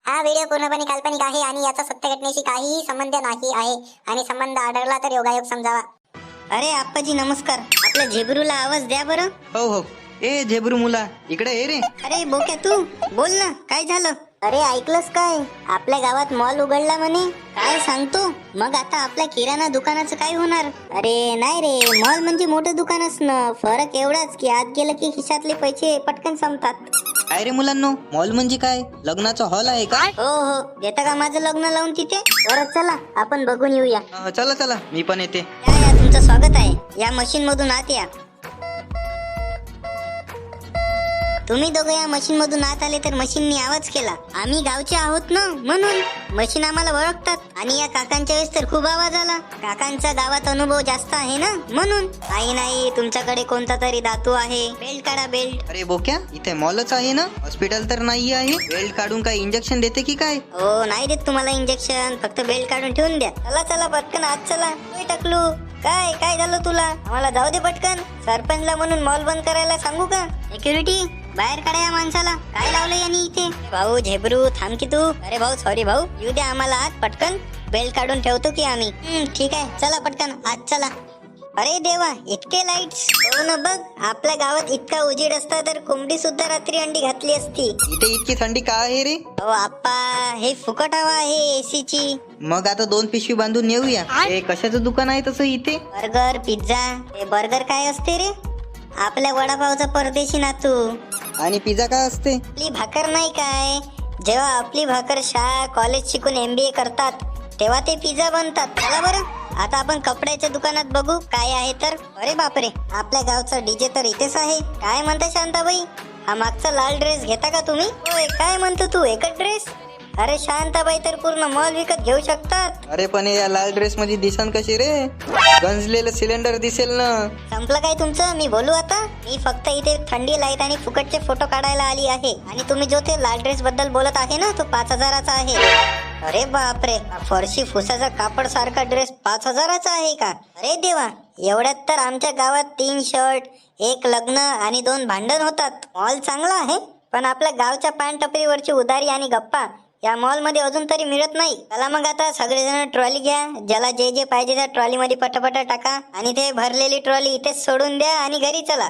हा व्हिडिओ पूर्णपणे काल्पनिक आहे आणि याचा सत्य घटनेशी काहीही संबंध नाही आहे आणि संबंध आढळला तर योगायोग समजावा. अरे आप्पाजी नमस्कार. आपल्या झेब्रूला आवाज द्या बरं. हो हो. ए झेब्रू मुला इकडे ये रे. अरे बोक्या तू बोल ना, काय झालं? अरे ऐकलंस काय? आपल्या गावात मॉल उघडला म्हणे. काय सांगतो? मग आता आपल्या किराणा दुकानाचं काय होणार? अरे नाही रे, मॉल म्हणजे मोठं दुकानच ना. फरक एवढाच की आत गेलं की खिशातले पैसे पटकन संपतात. काय रे मुलांनो, मॉल म्हणजे काय? लग्नाचा हॉल आहे का? हो हो, देता का माझं लग्न लावून तिथे? बरं चला आपण बघून येऊया. चला चला, मी पण येते. या तुमचं स्वागत आहे. या मशीन मधून आत या. तुम्ही दोघं या मशीन मधून आत आले तर मशीननी आवाज केला. आम्ही गावचे आहोत ना, म्हणून मशीन आम्हाला ओळखतात. आणि या काकांच्या वेळेस तर खूप आवाज आला. काकांचा गावात अनुभव जास्त आहे ना, म्हणून. नाही तुमच्याकडे कोणता तरी धातू आहे. बेल्ट काढा, बेल्ट. अरे बोक्या, इथे मॉलच आहे ना, हॉस्पिटल तर नाही आहे. बेल्ट काढून काय इंजेक्शन देते की काय? हो नाही देत तुम्हाला इंजेक्शन, फक्त बेल्ट काढून ठेवून द्या. चला चला पटकन आत चला. टकलू काय काय झालं तुला? आम्हाला जाऊ दे पटकन. सरपंचला म्हणून मॉल बंद करायला सांगू का? सिक्युरिटी बाहेर काढा या माणसाला. काय लावलं यांनी इथे? भाऊ झेब्रू थांब की तू. अरे भाऊ सॉरी भाऊ, येऊ द्या आम्हाला आत पटकन. बेल्ट काढून ठेवतो की आम्ही. ठीक आहे चला पटकन आत चला. अरे देवा, इतके लाईट्स. हो ना, बघ आपल्या गावात इतका उजेड असता तर कोंबडी सुद्धा रात्री अंडी घातली असती. इथे इतकी थंडी का आहे रे? हो आप्पा, हे फुकट हवा आहे एसीची. मग आता 2 पिशवी बांधून येऊया. हे कशाचं दुकान आहे तसं इथे? Burger pizza. हे बर्गर काय असते रे? आपल्या वडापावचा परदेशी नातू. आणि पिझ्झा काय असते? आपली भाकर नाही काय? जेव्हा आपली भाकर शाळा कॉलेज शिकून MBA करतात तेव्हा ते पिझ्झा बनतात. चला बरं आता आपण कपड्याच्या दुकानात बघू काय आहे तर. अरे बापरे, आपल्या गावचा डीजे तर इथेच आहे. काय म्हणता शांताबाई, हा मागचा लाल ड्रेस घेता का तुम्ही? होय, काय म्हणतो तू, एकच ड्रेस? अरे शांताबाई तर पूर्ण मॉल विकत घेऊ शकतात. अरे पण या लाल ड्रेस मध्ये दिसन कशी रे? गंजलेलं सिलेंडर दिसेल ना. संपलं काय तुमचं? मी बोलू आता? मी फक्त इथे थंडी लाईट आणि फुकटचे फोटो काढायला आली आहे. आणि तुम्ही जो ते लाल ड्रेस बद्दल बोलत आहे ना, तो 5,000चा आहे. अरे बापरे, फरशी फुसाचा कापड सारखा ड्रेस 5,000चा आहे का? अरे देवा, एवढ्यात तर आमच्या गावात 3 शर्ट, 1 लग्न आणि 2 भांडण होतात. मॉल चांगला आहे, पण आपल्या गावच्या पान टपरीवरची उधारी आणि गप्पा या मॉल मध्ये अजून तरी मिळत नाही. चला मग आता सगळेजण ट्रॉली घ्या. ज्याला जे जे पाहिजे त्या ट्रॉली मध्ये पटापटा टाका आणि ते भरलेली ट्रॉली इथेच सोडून द्या आणि घरी चला.